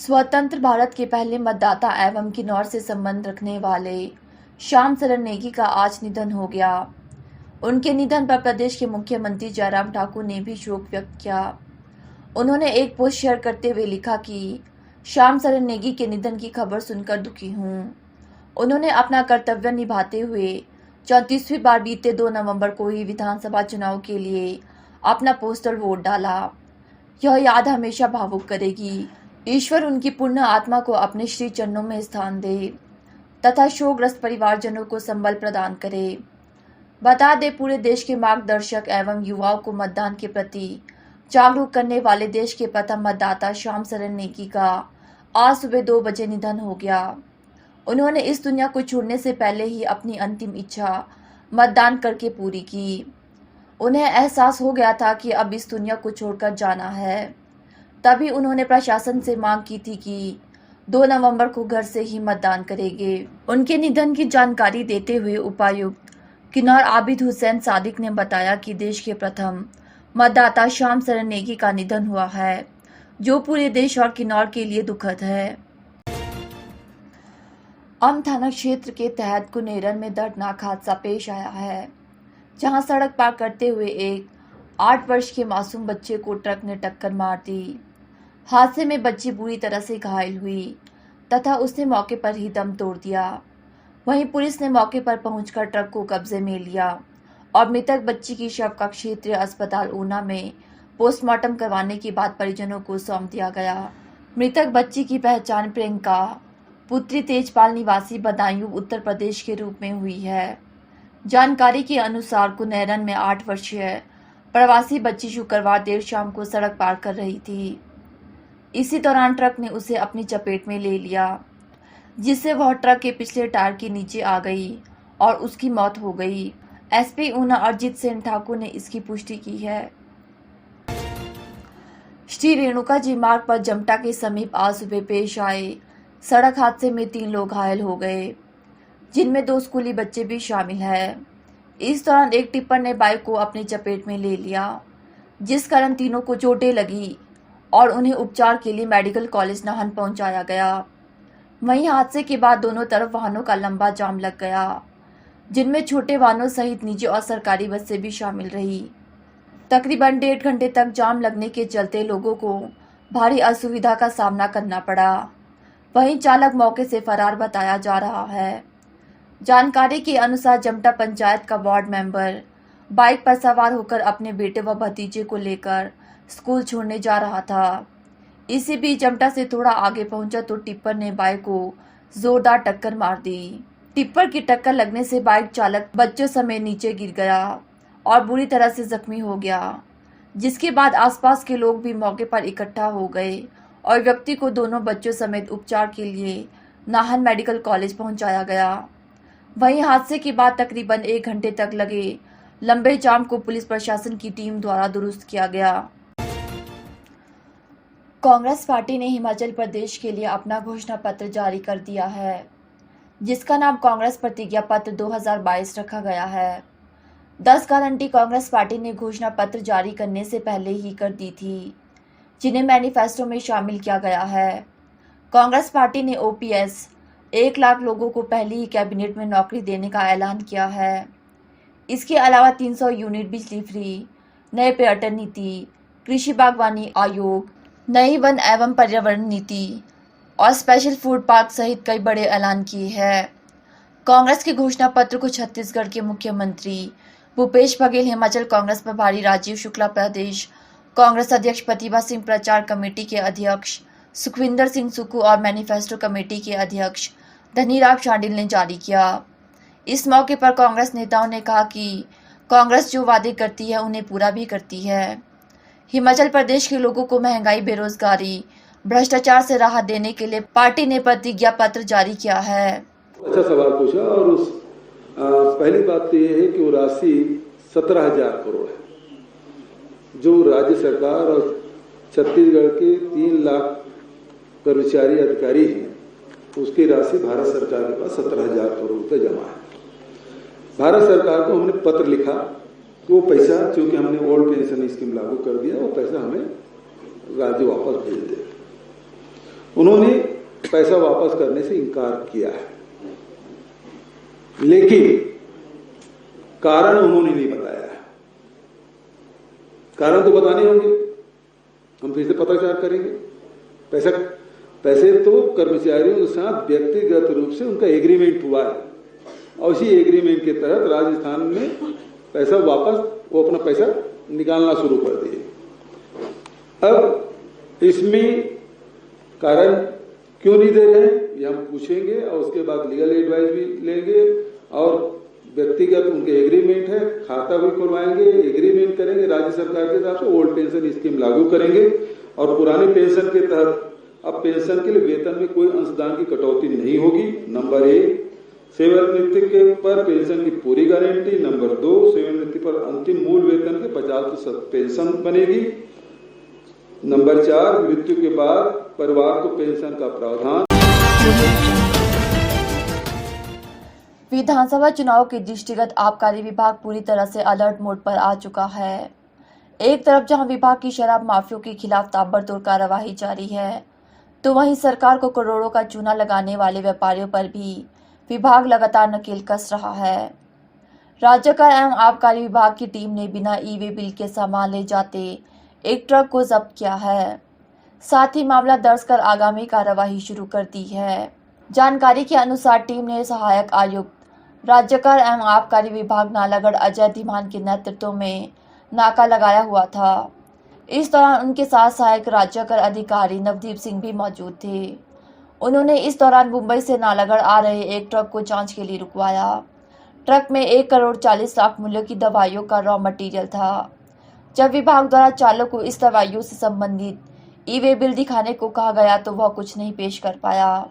स्वतंत्र भारत के पहले मतदाता एवं किन्नौर से संबंध रखने वाले श्याम शरण नेगी का आज निधन हो गया। उनके निधन पर प्रदेश के मुख्यमंत्री जयराम ठाकुर ने भी शोक व्यक्त किया। उन्होंने एक पोस्ट शेयर करते हुए लिखा कि श्याम शरण नेगी के निधन की खबर सुनकर दुखी हूँ। उन्होंने अपना कर्तव्य निभाते हुए 34वीं बार बीते 2 नवंबर को ही विधानसभा चुनाव के लिए अपना पोस्टल वोट डाला। यह याद हमेशा भावुक करेगी। ईश्वर उनकी पुण्य आत्मा को अपने श्री चरणों में स्थान दे तथा शोकग्रस्त परिवारजनों को संबल प्रदान करे। बता दे, पूरे देश के मार्गदर्शक एवं युवाओं को मतदान के प्रति जागरूक करने वाले देश के प्रथम मतदाता श्याम शरण नेगी का आज सुबह 2 बजे निधन हो गया। उन्होंने इस दुनिया को छोड़ने से पहले ही अपनी अंतिम इच्छा मतदान करके पूरी की। उन्हें एहसास हो गया था कि अब इस दुनिया को छोड़कर जाना है। तभी उन्होंने प्रशासन से मांग की थी कि 2 नवंबर को घर से ही मतदान करेंगे। उनके निधन की जानकारी देते हुए उपायुक्त किन्नौर आबिद हुसैन सादिक ने बताया कि देश के प्रथम मतदाता श्याम शरण नेगी का निधन हुआ है, जो पूरे देश और किन्नौर के लिए दुखद है। थाना क्षेत्र के तहत कुनेरन में दर्दनाक हादसा पेश आया है, जहां सड़क पार करते हुए एक 8 वर्ष के मासूम बच्चे को ट्रक ने टक्कर मार दी। हादसे में बच्ची बुरी तरह से घायल हुई तथा उसने मौके पर ही दम तोड़ दिया। वहीं पुलिस ने मौके पर पहुंचकर ट्रक को कब्जे में लिया और मृतक बच्ची की शव का क्षेत्रीय अस्पताल ऊना में पोस्टमार्टम करवाने के बाद परिजनों को सौंप दिया गया। मृतक बच्ची की पहचान प्रियंका पुत्री तेजपाल निवासी बदायूं उत्तर प्रदेश के रूप में हुई है। जानकारी के अनुसार कुनेरन में 8 वर्षीय प्रवासी बच्ची शुक्रवार देर शाम को सड़क पार कर रही थी। इसी दौरान ट्रक ने उसे अपनी चपेट में ले लिया, जिससे वह ट्रक के पिछले टायर के नीचे आ गई और उसकी मौत हो गई। एसपी ऊना अरजीत सेन ठाकुर ने इसकी पुष्टि की है। श्री रेणुका जी मार्ग पर जमटा के समीप आज सुबह पेश आए सड़क हादसे में 3 लोग घायल हो गए, जिनमें 2 स्कूली बच्चे भी शामिल हैं। इस दौरान एक टिप्पर ने बाइक को अपनी चपेट में ले लिया, जिस कारण तीनों को चोटें लगी और उन्हें उपचार के लिए मेडिकल कॉलेज नाहन पहुंचाया गया। वहीं हादसे के बाद दोनों तरफ वाहनों का लंबा जाम लग गया, जिनमें छोटे वाहनों सहित निजी और सरकारी बसें भी शामिल रही। तकरीबन 1.5 घंटे तक जाम लगने के चलते लोगों को भारी असुविधा का सामना करना पड़ा। वहीं चालक मौके से फरार बताया जा रहा है। जानकारी के अनुसार जमटा पंचायत का वार्ड मेंबर बाइक पर सवार होकर अपने बेटे व भतीजे को लेकर स्कूल छोड़ने जा रहा था। इसी बीच जमटा से थोड़ा आगे पहुंचा तो टिप्पर ने बाइक को जोरदार टक्कर मार दी। टिप्पर की टक्कर लगने से बाइक चालक बच्चों समेत नीचे गिर गया और बुरी तरह से जख्मी हो गया, जिसके बाद आसपास के लोग भी मौके पर इकट्ठा हो गए और व्यक्ति को दोनों बच्चों समेत उपचार के लिए नाहन मेडिकल कॉलेज पहुंचाया गया। वहीं हादसे के बाद तकरीबन 1 घंटे तक लगे लंबे जाम को पुलिस प्रशासन की टीम द्वारा दुरुस्त किया गया। कांग्रेस पार्टी ने हिमाचल प्रदेश के लिए अपना घोषणा पत्र जारी कर दिया है, जिसका नाम कांग्रेस प्रतिज्ञा पत्र 2022 रखा गया है। 10 गारंटी कांग्रेस पार्टी ने घोषणा पत्र जारी करने से पहले ही कर दी थी, जिन्हें मैनिफेस्टो में शामिल किया गया है। कांग्रेस पार्टी ने ओपीएस 1 लाख लोगों को पहले ही कैबिनेट में नौकरी देने का ऐलान किया है। इसके अलावा 300 यूनिट बिजली फ्री, नए पर्यटन नीति, कृषि बागवानी आयोग, नई वन एवं पर्यावरण नीति और स्पेशल फूड पार्क सहित कई बड़े ऐलान किए हैं। कांग्रेस के घोषणा पत्र को छत्तीसगढ़ के मुख्यमंत्री भूपेश बघेल, हिमाचल कांग्रेस प्रभारी राजीव शुक्ला, प्रदेश कांग्रेस अध्यक्ष प्रतिभा सिंह, प्रचार कमेटी के अध्यक्ष सुखविंदर सिंह सुक्खू और मैनिफेस्टो कमेटी के अध्यक्ष धनीराम शांडिल ने जारी किया। इस मौके पर कांग्रेस नेताओं ने कहा कि कांग्रेस जो वादे करती है उन्हें पूरा भी करती है। हिमाचल प्रदेश के लोगों को महंगाई, बेरोजगारी, भ्रष्टाचार से राहत देने के लिए पार्टी ने प्रतिज्ञा पत्र जारी किया है। अच्छा सवाल पूछा और उस पहली बात तो ये है कि वो राशि 17,000 करोड़ है, जो राज्य सरकार और छत्तीसगढ़ के 3 लाख कर्मचारी अधिकारी हैं, उसकी राशि भारत सरकार के पास 17,000 करोड़ रुपए जमा है। भारत सरकार को हमने पत्र लिखा वो पैसा, चूंकि हमने ओल्ड पेंशन स्कीम लागू कर दिया, वो पैसा हमें राज्य वापस भेज दे। उन्होंने पैसा वापस करने से इनकार किया है, लेकिन कारण उन्होंने नहीं बताया है। कारण तो बताने होंगे, हम फिर से पताचार करेंगे। पैसे तो कर्मचारियों के साथ व्यक्तिगत रूप से उनका एग्रीमेंट हुआ है और उसी एग्रीमेंट के तहत राजस्थान में पैसा वापस, वो अपना पैसा निकालना शुरू कर दिए। अब इसमें कारण क्यों नहीं दे रहे हैं ये हम पूछेंगे और उसके बाद लीगल एडवाइस भी लेंगे और व्यक्तिगत उनके एग्रीमेंट है, खाता भी खुलवाएंगे, एग्रीमेंट करेंगे राज्य सरकार के हिसाब से, ओल्ड पेंशन स्कीम लागू करेंगे और पुराने पेंशन के तहत अब पेंशन के लिए वेतन में कोई अंशदान की कटौती नहीं होगी। नंबर 1, सेवानिवृत्ति के पर पेंशन की पूरी गारंटी। नंबर 2, सेवानिवृत्ति पर अंतिम मूल वेतन के 50% पेंशन बनेगी। नंबर 4, मृत्यु के बाद परिवार को पेंशन का प्रावधान। विधानसभा चुनाव के दृष्टिगत आबकारी विभाग पूरी तरह से अलर्ट मोड पर आ चुका है। एक तरफ जहां विभाग की शराब माफियों के खिलाफ ताबड़तोड़ कार्रवाई जारी है, तो वहीं सरकार को करोड़ों का चूना लगाने वाले व्यापारियों पर भी विभाग लगातार नकेल कस रहा है। राज्य कर एवं आबकारी विभाग की टीम ने बिना ई-वे बिल के सामान ले जाते एक ट्रक को जब्त किया है। साथ ही मामला दर्ज कर आगामी कार्रवाई शुरू कर दी है। जानकारी के अनुसार टीम ने सहायक आयुक्त राज्य कर एवं आबकारी विभाग नालागढ़ अजय धीमान के नेतृत्व में नाका लगाया हुआ था। इस दौरान उनके साथ सहायक राज्य कर अधिकारी नवदीप सिंह भी मौजूद थे। उन्होंने इस दौरान मुंबई से नालागढ़ आ रहे एक ट्रक को जांच के लिए रुकवाया। ट्रक में 1 करोड़ 40 लाख मूल्य की दवाइयों का रॉ मटेरियल था। जब विभाग द्वारा चालक को इस दवाइयों से संबंधित ई-वे बिल दिखाने को कहा गया तो वह कुछ नहीं पेश कर पाया।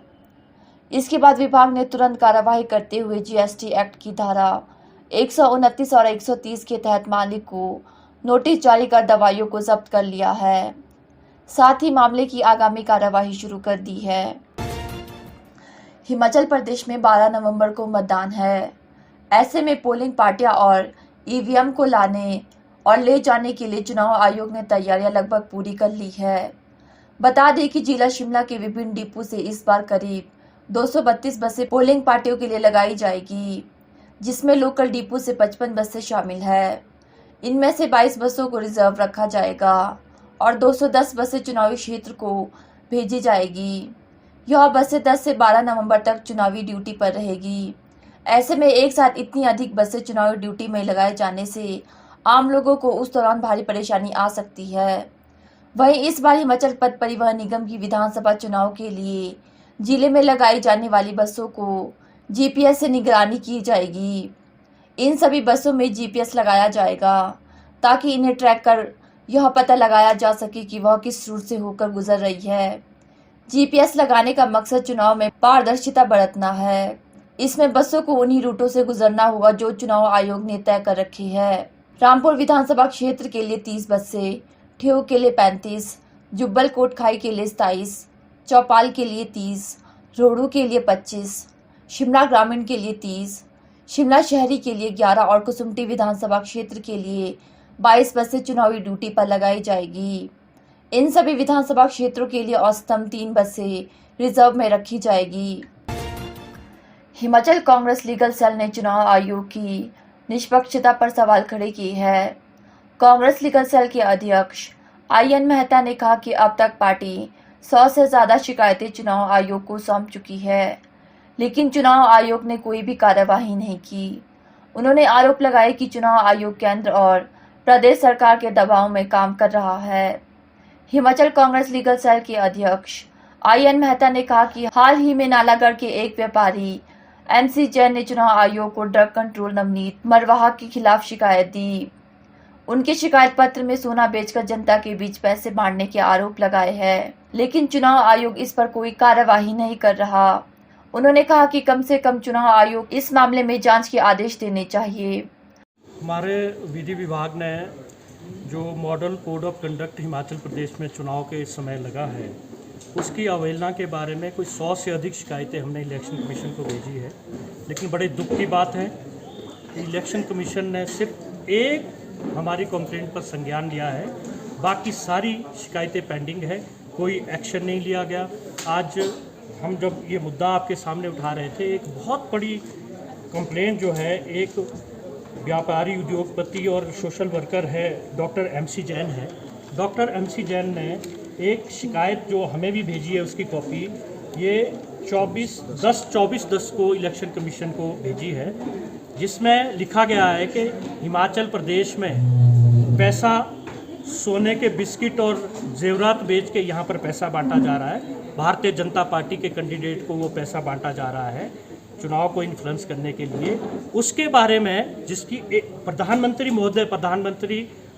इसके बाद विभाग ने तुरंत कार्रवाई करते हुए जीएसटी एक्ट की धारा 129 और 130 के तहत मालिक को नोटिस जारी कर दवाइयों को जब्त कर लिया है। साथ ही मामले की आगामी कार्रवाई शुरू कर दी है। हिमाचल प्रदेश में 12 नवंबर को मतदान है। ऐसे में पोलिंग पार्टियां और ईवीएम को लाने और ले जाने के लिए चुनाव आयोग ने तैयारियां लगभग पूरी कर ली है। बता दें कि जिला शिमला के विभिन्न डिपो से इस बार करीब 232 बसें पोलिंग पार्टियों के लिए लगाई जाएगी, जिसमें लोकल डिपो से 55 बसें शामिल है। इनमें से 22 बसों को रिजर्व रखा जाएगा और 210 बसें चुनावी क्षेत्र को भेजी जाएगी। यह बसें 10 से 12 नवंबर तक चुनावी ड्यूटी पर रहेगी। ऐसे में एक साथ इतनी अधिक बसें चुनावी ड्यूटी में लगाए जाने से आम लोगों को उस दौरान भारी परेशानी आ सकती है। वहीं इस बार हिमाचल पथ परिवहन निगम की विधानसभा चुनाव के लिए जिले में लगाई जाने वाली बसों को जीपीएस से निगरानी की जाएगी। इन सभी बसों में जीपीएस लगाया जाएगा ताकि इन्हें ट्रैक कर यह पता लगाया जा सके कि वह किस रूट से होकर गुजर रही है। जीपीएस लगाने का मकसद चुनाव में पारदर्शिता बरतना है। इसमें बसों को उन्हीं रूटों से गुजरना होगा जो चुनाव आयोग ने तय कर रखी है। रामपुर विधानसभा क्षेत्र के लिए 30 बसें, ठेऊ के लिए 35, जुब्बल कोटखाई के लिए 27, चौपाल के लिए 30, रोहडू के लिए 25, शिमला ग्रामीण के लिए 30, शिमला शहरी के लिए 11 और कुसुम्पटी विधानसभा क्षेत्र के लिए 22 बसें चुनावी ड्यूटी पर लगाई जाएगी। इन सभी विधानसभा क्षेत्रों के लिए औसतन 3 बसें रिजर्व में रखी जाएगी। हिमाचल कांग्रेस लीगल सेल ने चुनाव आयोग की निष्पक्षता पर सवाल खड़े किए हैं। कांग्रेस लीगल सेल के अध्यक्ष IN मेहता ने कहा कि अब तक पार्टी 100 से ज्यादा शिकायतें चुनाव आयोग को सौंप चुकी है, लेकिन चुनाव आयोग ने कोई भी कार्यवाही नहीं की। उन्होंने आरोप लगाया कि चुनाव आयोग केंद्र और प्रदेश सरकार के दबाव में काम कर रहा है। हिमाचल कांग्रेस लीगल सेल के अध्यक्ष IN मेहता ने कहा कि हाल ही में नालागढ़ के एक व्यापारी MC जैन ने चुनाव आयोग को ड्रग कंट्रोल नवनीत मरवाहा के खिलाफ शिकायत दी। उनके शिकायत पत्र में सोना बेचकर जनता के बीच पैसे बांटने के आरोप लगाए हैं, लेकिन चुनाव आयोग इस पर कोई कार्यवाही नहीं कर रहा। उन्होंने कहा कि कम से कम चुनाव आयोग इस मामले में जांच के आदेश देने चाहिए। हमारे विधि विभाग ने जो model code of conduct Himachal Pradesh में चुनाव के इस समय लगा है, उसकी अवहेलना के बारे में कुछ 100 से अधिक शिकायतें हमने इलेक्शन कमीशन को भेजी है। लेकिन बड़े दुख की बात है, इलेक्शन कमीशन ने सिर्फ एक हमारी कंप्लेंट पर संज्ञान लिया है, बाकी सारी शिकायतें पेंडिंग है। कोई एक्शन नहीं लिया गया। आज हम जब ये मुद्दा आपके सामने उठा रहे थे, एक बहुत बड़ी कंप्लेंट जो है एक व्यापारी, उद्योगपति और सोशल वर्कर है डॉक्टर MC जैन है। डॉक्टर MC जैन ने एक शिकायत जो हमें भी भेजी है, उसकी कॉपी ये 24/10 को इलेक्शन कमीशन को भेजी है, जिसमें लिखा गया है कि हिमाचल प्रदेश में पैसा सोने के बिस्किट और जेवरात बेच के यहाँ पर पैसा बांटा जा रहा है। भारतीय जनता पार्टी के कैंडिडेट को वो पैसा बांटा जा रहा है चुनाव को इन्फ्लुएंस करने के लिए। उसके बारे में जिसकी प्रधानमंत्री महोदय,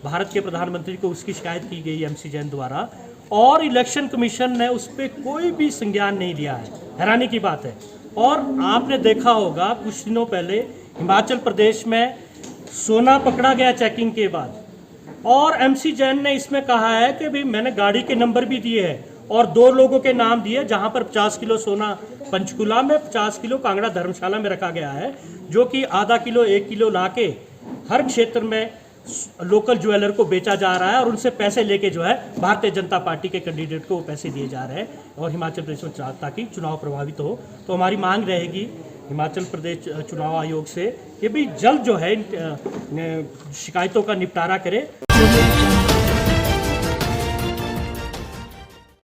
भारत के प्रधानमंत्री को उसकी शिकायत की गई MC जैन द्वारा, और इलेक्शन कमीशन ने उस पर कोई भी संज्ञान नहीं लिया है। हैरानी की बात है। और आपने देखा होगा कुछ दिनों पहले हिमाचल प्रदेश में सोना पकड़ा गया चेकिंग के बाद, और MC जैन ने इसमें कहा है कि भाई मैंने गाड़ी के नंबर भी दिए हैं और 2 लोगों के नाम दिए, जहां पर 50 किलो सोना पंचकुला में, 50 किलो कांगड़ा धर्मशाला में रखा गया है, जो कि आधा किलो 1 किलो लाके हर क्षेत्र में लोकल ज्वेलर को बेचा जा रहा है, और उनसे पैसे लेके जो है भारतीय जनता पार्टी के कैंडिडेट को वो पैसे दिए जा रहे हैं, और हिमाचल प्रदेश में ताकि चुनाव प्रभावित हो। तो हमारी मांग रहेगी हिमाचल प्रदेश चुनाव आयोग से कि भी जल्द जो है इन शिकायतों का निपटारा करे।